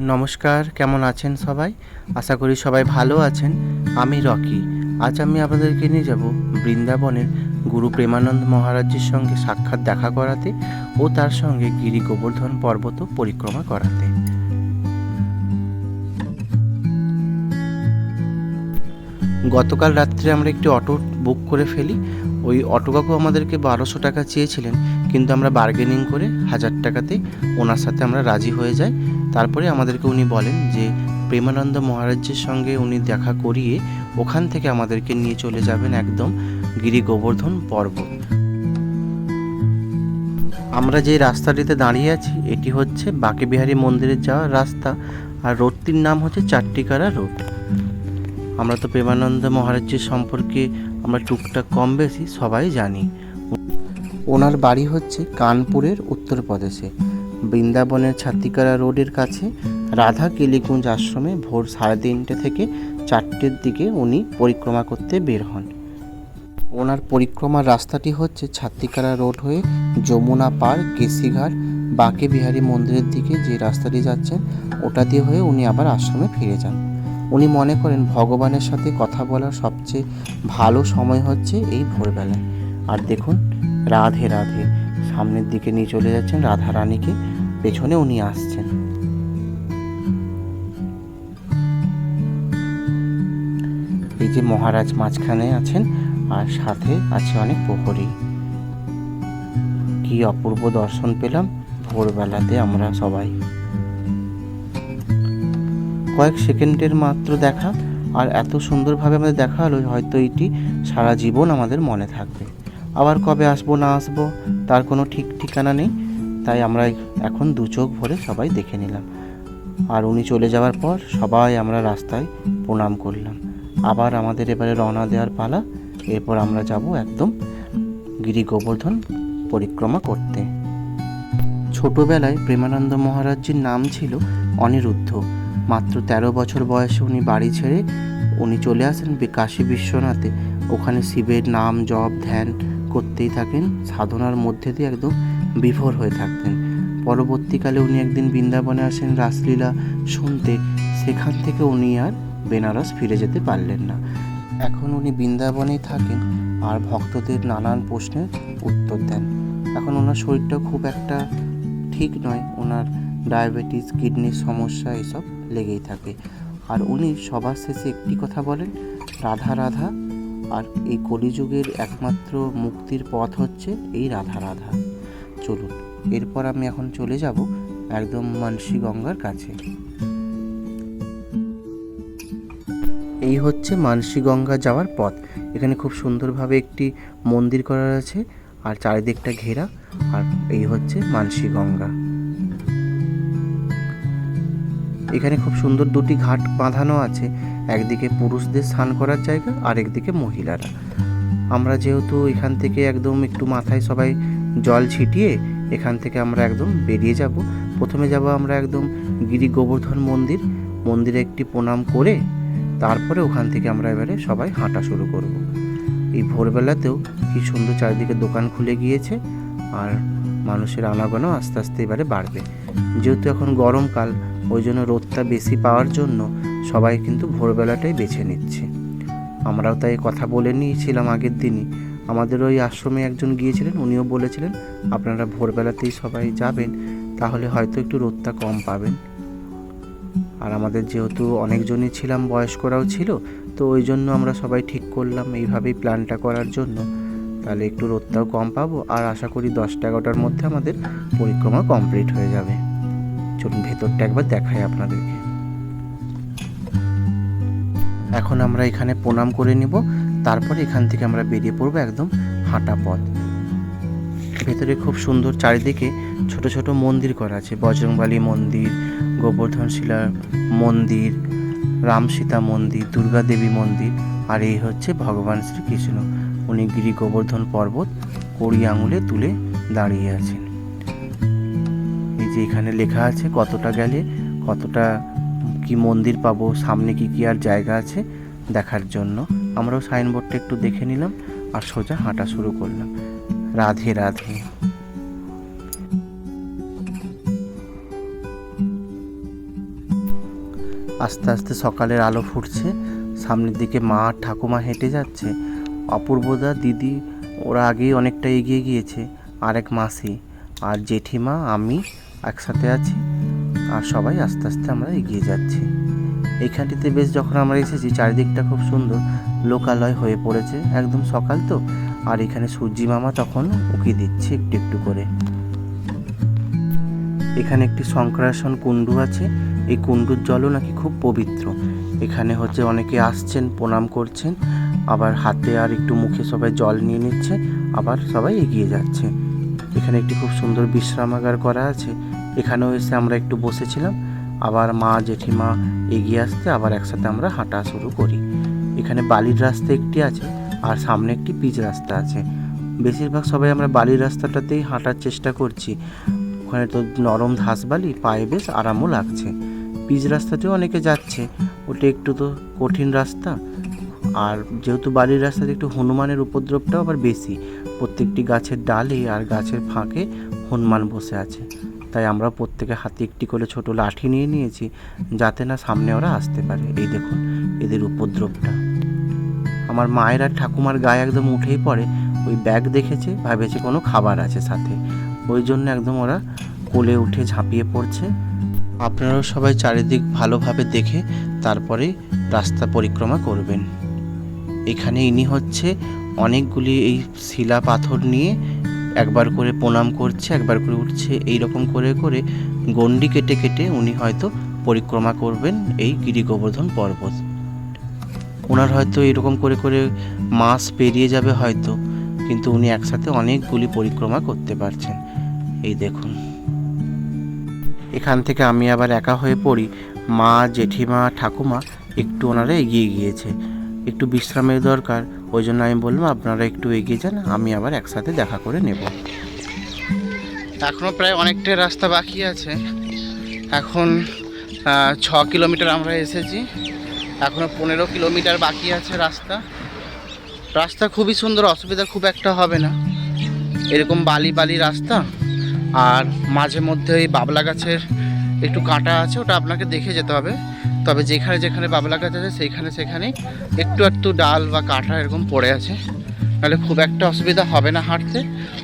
নমস্কার, কেমন আছেন সবাই? আশা করি সবাই ভালো আছেন। আমি রকি। আজ আমি আপনাদেরকে নিয়ে যাব বৃন্দাবনের গুরু প্রেমানন্দ মহারাজের সঙ্গে সাক্ষাৎ দেখা করাতে ও তার সঙ্গে গিরি গোবর্ধন পর্বত পরিক্রমা করাতে। গতকাল রাত্রে আমরা একটি অটো বুক করে ফেলি। ওই অটো কাকু আমাদেরকে 1200 টাকা চেয়েছিলেন, কিন্তু আমরা বার্গেনিং করে 1000 টাকাতে ওনার সাথে আমরা রাজি হয়ে যাই। তারপরে আমাদেরকে উনি বলেন যে প্রেমানন্দ মহারাজের সঙ্গে উনি দেখা করিয়ে ওখান থেকে আমাদেরকে নিয়ে চলে যাবেন একদম গিরি গোবর্ধন পর্বত। আমরা যে রাস্তাটিতে দাঁড়িয়ে আছি এটি হচ্ছে বাঁকেবিহারী মন্দিরের যাওয়ার রাস্তা, আর রোডটির নাম হচ্ছে চাট্টিকারা রোড। আমরা তো প্রেমানন্দ মহারাজের সম্পর্কে আমরা টুকটাক কম বেশি সবাই জানি। ওনার বাড়ি হচ্ছে কানপুরের উত্তরপ্রদেশে, বৃন্দাবনের ছাত্তিকারা রোডের কাছে রাধা কেলিকুঞ্জ আশ্রমে ভোর 3:30 থেকে 4টের দিকে উনি পরিক্রমা করতে বের হন। ওনার পরিক্রমার রাস্তাটি হচ্ছে ছাত্তিকারা রোড হয়ে যমুনা পার, কেশিঘাট, বাঁকেবিহারী মন্দিরের দিকে যে রাস্তাটি যাচ্ছেন ওটা দিয়ে হয়ে উনি আবার আশ্রমে ফিরে যান। উনি মনে করেন ভগবানের সাথে কথা বলার সবচেয়ে ভালো সময় হচ্ছে এই ভোরবেলায়। আর দেখুন, রাধে রাধে সামনের দিকে নিয়ে চলে যাচ্ছেন রাধা রানীকে, পেছনে উনি আসছেন। এই যে মহারাজ মাঝখানে আছেন আর সাথে আছে অনেক প্রহরী। কি অপূর্ব দর্শন পেলাম ভোরবেলাতে আমরা সবাই। কয়েক সেকেন্ডের মাত্র দেখা, আর এত সুন্দরভাবে আমাদের দেখা হলো হয়তো এটি সারা জীবন আমাদের মনে থাকবে। আবার কবে আসবো না আসবো তার কোনো ঠিক ঠিকানা নেই, তাই আমরা এখন দু চোখ ভরে সবাই দেখে নিলাম। আর উনি চলে যাওয়ার পর সবাই আমরা রাস্তায় প্রণাম করলাম। আবার আমাদের এবারে রওনা দেওয়ার পালা। এরপর আমরা যাব একদম গিরি গোবর্ধন পরিক্রমা করতে। ছোটবেলায় প্রেমানন্দ মহারাজজির নাম ছিল অনিরুদ্ধ। মাত্র 13 বছর বয়সে উনি বাড়ি ছেড়ে উনি চলে আসেন কাশী বিশ্বনাথে। ওখানে শিবের নাম জপ ধ্যান করতেই থাকেন, সাধনার মধ্যে দিয়ে একদম বিভোর হয়ে থাকতেন। পরবর্তীকালে উনি একদিন বৃন্দাবনে আসেন রাসলীলা শুনতে। সেখান থেকে উনি আর বেনারস ফিরে যেতে পারলেন না। এখন উনি বৃন্দাবনেই থাকেন আর ভক্তদের নানান প্রশ্নের উত্তর দেন। এখন ওনার শরীরটা খুব একটা ঠিক নয়, ওনার ডায়াবেটিস, কিডনির সমস্যা এসব লেগেই থাকে। আর উনি সবার শেষে একটি কথা বলেন, রাধা রাধা, আর এই কলিযুগের একমাত্র মুক্তির পথ হচ্ছে এই রাধা রাধা। চলুন, এরপর আমি এখন চলে যাব একদম মানসী গঙ্গার কাছে। এই হচ্ছে মানসী গঙ্গা যাওয়ার পথ। এখানে খুব সুন্দরভাবে একটি মন্দির করা আছে আর চারিদিকটা ঘেরা, আর এই হচ্ছে মানসী গঙ্গা। এখানে খুব সুন্দর দুটি ঘাট বাঁধানো আছে, একদিকে পুরুষদের স্নান করার জায়গা আর একদিকে মহিলারা। আমরা যেহেতু এখান থেকে একদম একটু মাথায় সবাই জল ছিটিয়ে এখান থেকে আমরা একদম বেরিয়ে যাব। প্রথমে যাব আমরা একদম গিরি গোবর্ধন মন্দিরে একটি প্রণাম করে তারপরে ওখান থেকে আমরা এবারে সবাই হাঁটা শুরু করব। এই ভোরবেলাতেও কি সুন্দর চারিদিকে দোকান খুলে গিয়েছে, আর মানুষের আনাগোনা আস্তে আস্তে এবারে বাড়বে। যেহেতু এখন গরমকাল, ওই জন্য রোদটা বেশি পাওয়ার জন্য সবাই কিন্তু ভোরবেলাটাই বেছে নিচ্ছে। আমরাও তাই কথা বলে নিয়েছিলাম আগের দিনই। আমাদের ওই আশ্রমে একজন গিয়েছিলেন, উনিও বলেছিলেন আপনারা ভোরবেলাতেই সবাই যাবেন, তাহলে হয়তো একটু রোদটা কম পাবেন। আর আমাদের যেহেতু অনেকজনই ছিলাম, বয়স্করাও ছিল, তো ওই জন্য আমরা সবাই ঠিক করলাম এইভাবেই প্ল্যানটা করার জন্য। তাহলে একটু রোদটাও কম পাবো, আর আশা করি 10-11টার মধ্যে আমাদের পরিক্রমা কমপ্লিট হয়ে যাবে। চলুন ভেতরটা একবার দেখাই আপনাদেরকে। এখন আমরা এখানে প্রণাম করে নিব, তারপরে এখান থেকে আমরা বেরিয়ে পড়বো একদম হাঁটা পথ। ভেতরে খুব সুন্দর চারিদিকে ছোট ছোট মন্দির করা আছে, বজরংবলী মন্দির, গোবর্ধন শিলা মন্দির, রাম সীতা মন্দির, দুর্গা দেবী মন্দির। আর এই হচ্ছে ভগবান শ্রীকৃষ্ণ, উনি গিরি গোবর্ধন পর্বত 20 আঙুলে তুলে দাঁড়িয়ে আছেন। এই যে এখানে লেখা আছে কতটা গেলে কতটা কি মন্দির পাবো, সামনে কি কি আর জায়গা আছে দেখার জন্য। আমরাও সাইনবোর্ডটা একটু দেখে নিলাম আর সোজা হাঁটা শুরু করলাম। রাধে রাধে। আস্তে আস্তে সকালের আলো ফুটছে, সামনের দিকে মা আর ঠাকুমা হেঁটে যাচ্ছে। অপূর্বদা, দিদি ওরা আগেই অনেকটা এগিয়ে গিয়েছে, আর এক মাসি আর জেঠিমা, আমি একসাথে আছি, আর সবাই আস্তে আস্তে আমরা এগিয়ে যাচ্ছি। এইখানটিতে বেশ যখন আমরা এসেছি চারিদিকটা খুব সুন্দর লোকালয় হয়ে পড়েছে, একদম সকাল তো। আর এখানে সূর্যি মামা তখন উঁকি দিচ্ছে একটু একটু করে। এখানে একটি শঙ্করাসন কুণ্ডু আছে, এই কুণ্ডুর জলও নাকি খুব পবিত্র। এখানে হচ্ছে অনেকে আসছেন, প্রণাম করছেন, আবার হাতে আর একটু মুখে সবাই জল নিয়ে নিচ্ছে, আবার সবাই এগিয়ে যাচ্ছে। এখানে একটি খুব সুন্দর বিশ্রামাগার করা আছে, এখানেও এসে আমরা একটু বসেছিলাম, আবার মা জেঠিমা এগিয়ে আসতে আবার একসাথে আমরা হাঁটা শুরু করি। এখানে বালির রাস্তা একটি আছে, আর সামনে একটি পিচ রাস্তা আছে। বেশিরভাগ সবাই আমরা বালির রাস্তাটাতেই হাঁটার চেষ্টা করছি, ওখানে তো নরম ঘাসবালি, পায়ে বেশ আরামও লাগছে। পিচ রাস্তাতেও অনেকে যাচ্ছে, ওটা একটু তো কঠিন রাস্তা, আর যেহেতু বালির রাস্তাতে একটু হনুমানের উপদ্রবটাও আবার বেশি, প্রত্যেকটি গাছের ডালে আর গাছের ফাঁকে হনুমান বসে আছে। তাই আমরা প্রত্যেকে হাতে একটি করে ছোট লাঠি নিয়ে নিয়েছি, যাতে না সামনে ওরা আসতে পারে। এই দেখুন এদের উপদ্রবটা। আমার মায়ের আর ঠাকুমার গায়ে একদম উঠেই পড়ে, ওই ব্যাগ দেখেছে, ভাবেছে কোনো খাবার আছে সাথে, ওই জন্য একদম ওরা কোলে উঠে ঝাঁপিয়ে পড়ছে। আপনারাও সবাই চারিদিক ভালোভাবে দেখে তারপরে রাস্তা পরিক্রমা করবেন। এখানে ইনি হচ্ছে অনেকগুলি এই শিলা পাথর নিয়ে একবার করে প্রণাম করছে, একবার করে উঠছে, এই রকম করে করে গণ্ডি কেটে কেটে উনি হয়তো পরিক্রমা করবেন এই গিরি গোবর্ধন পর্বত। ওনার হয়তো এরকম করে করে মাস পেরিয়ে যাবে হয়তো, কিন্তু উনি একসাথে অনেকগুলি পরিক্রমা করতে পারছেন। এই দেখুন, এখান থেকে আমি আবার একা হয়ে পড়ি। মা জেঠিমা ঠাকুমা একটু ওনারা এগিয়ে গিয়েছে, একটু বিশ্রামের দরকার, ওই জন্য আমি বললাম আপনারা একটু এগিয়ে যান, আমি আবার একসাথে দেখা করে নেব। এখনও প্রায় অনেকটাই রাস্তা বাকি আছে, এখন 6 কিলোমিটার আমরা এসেছি, এখনও 15 কিলোমিটার বাকি আছে রাস্তা। রাস্তা খুবই সুন্দর, অসুবিধা খুব একটা হবে না, এরকম বালি বালি রাস্তা, আর মাঝে মধ্যে ওই বাবলা গাছের একটু কাঁটা আছে, ওটা আপনাকে দেখে যেতে হবে। তবে যেখানে যেখানে বাবলা গাছ আছে সেইখানে সেখানে একটু একটু ডাল বা কাঁটা এরকম পড়ে আছে, নাহলে খুব একটা অসুবিধা হবে না হাঁটতে।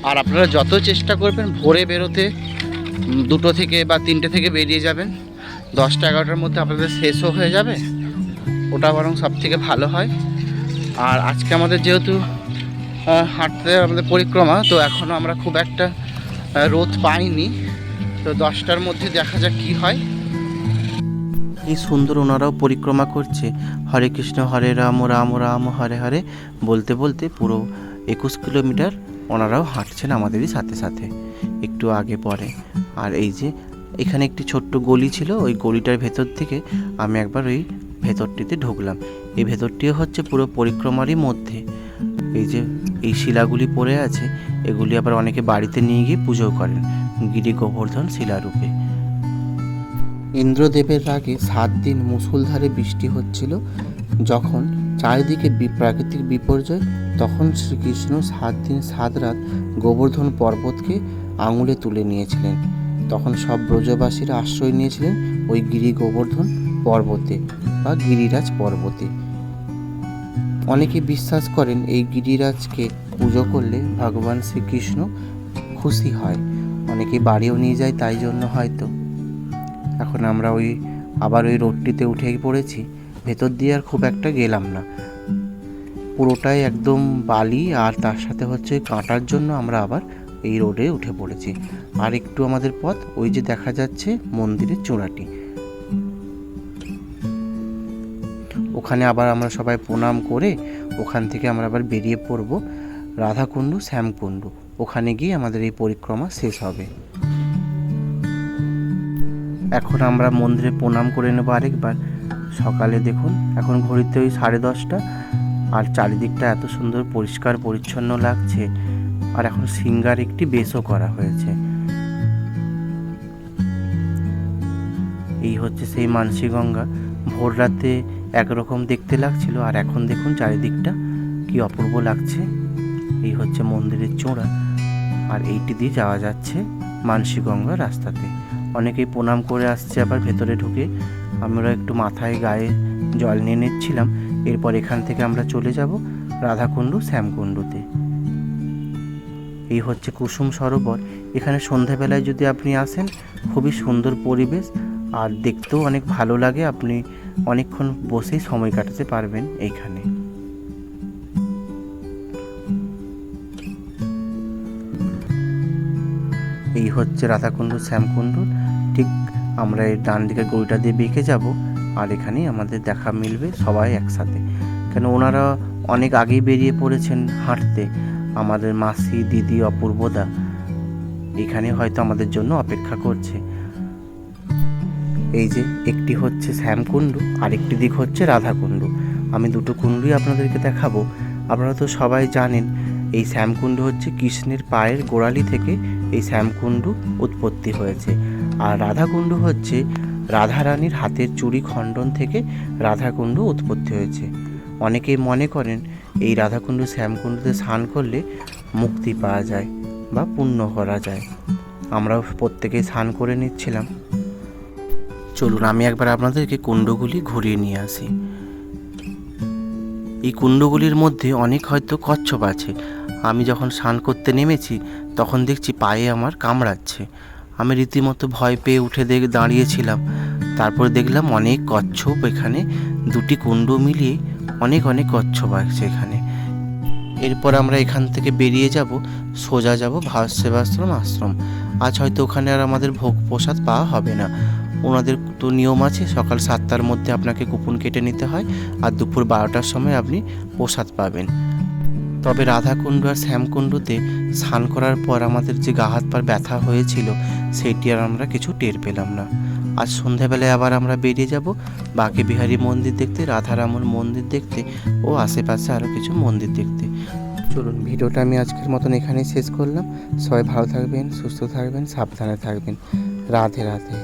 আর আপনারা যত চেষ্টা করবেন ভোরে বেরোতে, 2টো থেকে বা 3টে থেকে বেরিয়ে যাবেন, 10টা 11টার মধ্যে আপনাদের শেষও হয়ে যাবে, ওটা বরং সব থেকে ভালো হয়। আর আজকে আমাদের যেহেতু হাঁটতে আমাদের পরিক্রমা, তো এখনও আমরা খুব একটা রোদ পাইনি, তো 10টার মধ্যে দেখা যাক কী হয়। এই সুন্দর ওনারাও পরিক্রমা করছে, হরে কৃষ্ণ হরে রাম রাম রাম হরে হরে বলতে বলতে পুরো 21 কিলোমিটার ওনারাও হাঁটছেন আমাদেরই সাথে সাথে, একটু আগে পরে। আর এই যে এখানে একটি ছোট্ট গলি ছিল, ওই গলিটার ভেতর থেকে আমি একবার ওই ভেতরটিতে ঢুকলাম। এই ভেতরটিও হচ্ছে পুরো পরিক্রমারই মধ্যে। এই যে এই শিলাগুলি পড়ে আছে, এগুলি আবার অনেকে বাড়িতে নিয়ে গিয়ে পুজো করেন গিরি গোবর্ধন শিলারূপে। ইন্দ্রদেবের রাগে 7 দিন মুষলধারে বৃষ্টি হচ্ছিল, যখন চারিদিকে প্রাকৃতিক বিপর্যয়, তখন শ্রীকৃষ্ণ 7 দিন 7 রাত গোবর্ধন পর্বতকে আঙুলে তুলে নিয়েছিলেন। তখন সব ব্রজবাসীরা আশ্রয় নিয়েছিলেন ওই গিরি গোবর্ধন পর্বতে বা গিরিরাজ পর্বতে। অনেকে বিশ্বাস করেন এই গিরিরাজকে পুজো করলে ভগবান শ্রীকৃষ্ণ খুশি হয়, অনেকে বাড়িও নিয়ে যায়, তাই জন্য হয়তো। এখন আমরা আবার ওই রোডটিতে উঠেই পড়েছি, ভেতর দিয়ে আর খুব একটা গেলাম না, পুরোটাই একদম বালি, আর তার সাথে হচ্ছে কাঁটার জন্য আমরা আবার এই রোডে উঠে পড়েছি। আর একটু আমাদের পথ, ওই যে দেখা যাচ্ছে মন্দিরের চূড়াটি, ওখানে আবার আমরা সবাই প্রণাম করে ওখান থেকে আমরা আবার বেরিয়ে পড়ব রাধাকুণ্ডু শ্যামকুণ্ডু, ওখানে গিয়ে আমাদের এই পরিক্রমা শেষ হবে। এখন আমরা মন্দিরে প্রণাম করে নেব আরেকবার। সকালে দেখুন এখন ঘড়িতে ওই 10:30, আর চারিদিকটা এত সুন্দর পরিষ্কার পরিচ্ছন্ন লাগছে, আর এখন সিঙ্গার একটি বেশও করা হয়েছে। এই হচ্ছে সেই মানসী গঙ্গা, ভোর রাতে একরকম দেখতে লাগছিল, আর এখন দেখুন চারিদিকটা কি অপূর্ব লাগছে। এই হচ্ছে মন্দিরের চূড়া, আর এইটি দিয়ে যাওয়া যাচ্ছে মানসী গঙ্গা রাস্তাতে। অনেকেই প্রণাম করে আসছে আবার ভেতরে ঢুকে। আমরা একটু মাথায় গায়ে জল নিয়ে নিচ্ছিলাম। এরপর এখান থেকে আমরা চলে যাব রাধাকুণ্ডু শ্যামকুণ্ডুতে। এই হচ্ছে কুসুম সরোবর। এখানে সন্ধ্যাবেলায় যদি আপনি আসেন, খুবই সুন্দর পরিবেশ আর দেখতেও অনেক ভালো লাগে। আপনি অনেকক্ষণ বসেই সময় কাটাতে পারবেন এইখানে। এই হচ্ছে রাধাকুণ্ডু শ্যামকুণ্ডু। ঠিক আমরা এই ডান দিকে গড়িটা দিয়ে বেঁকে যাব, আর এখানেই আমাদের দেখা মিলবে সবাই একসাথে। কেন ওনারা অনেক আগেই বেরিয়ে পড়েছেন হাঁটতে। আমাদের মাসি, দিদি, অপূর্বদা এখানে হয়তো আমাদের জন্য অপেক্ষা করছে। এই যে একটি হচ্ছে শ্যামকুণ্ডু, আরেকটি দিক হচ্ছে রাধাকুণ্ডু। আমি দুটো কুণ্ডুই আপনাদেরকে দেখাবো। আপনারা তো সবাই জানেন এই শ্যামকুণ্ডু হচ্ছে কৃষ্ণের পায়ের গোড়ালি থেকে এই শ্যামকুণ্ডু উৎপত্তি হয়েছে। আর রাধাকুণ্ডু হচ্ছে রাধারানীর হাতের চুড়ি খণ্ডন থেকে রাধাকুণ্ডু উৎপত্তি হয়েছে। অনেকেই মনে করেন এই রাধাকুণ্ডু শ্যামকুণ্ডুতে স্নান করলে মুক্তি পাওয়া যায় বা পুণ্য করা যায়। আমরাও প্রত্যেকেই স্নান করে নিচ্ছিলাম। চলুন আমি একবার আপনাদেরকে কুণ্ডগুলি ঘুরিয়ে নিয়ে আসি। এই কুণ্ডগুলির মধ্যে অনেক হয়তো কচ্ছপ আছে। আমি যখন স্নান করতে নেমেছি তখন দেখছি পায়ে আমার কামড়াচ্ছে। আমি রীতিমতো ভয় পেয়ে উঠে দাঁড়িয়েছিলাম। তারপর দেখলাম অনেক কচ্ছপ, এখানে দুটি কুণ্ড মিলিয়ে অনেক অনেক কচ্ছপ আছে এখানে। এরপর আমরা এখান থেকে বেরিয়ে যাব, সোজা যাব সেবাশ্রম আশ্রম। আজ হয়তো ওখানে আর আমাদের ভোগ প্রসাদ পাওয়া হবে না। ওনাদের তো নিয়ম আছে, সকাল 7টার মধ্যে আপনাকে কুপন কেটে নিতে হয়, আর দুপুর 12টার সময় আপনি প্রসাদ পাবেন। তবে রাধাকুণ্ডু আর শ্যামকুণ্ডুতে স্নান করার পর আমাদের যে গা হাত পার ব্যথা হয়েছিল সেইটি আর আমরা কিছু টের পেলাম না। আজ সন্ধ্যাবেলায় আবার আমরা বেরিয়ে যাব বাঁকে বিহারী মন্দির দেখতে, রাধারামন মন্দির দেখতে ও আশেপাশে আরও কিছু মন্দির দেখতে। চলুন, ভিডিওটা আমি আজকের মতন এখানেই শেষ করলাম। সবাই ভালো থাকবেন, সুস্থ থাকবেন, সাবধানে থাকবেন। রাধে রাধে।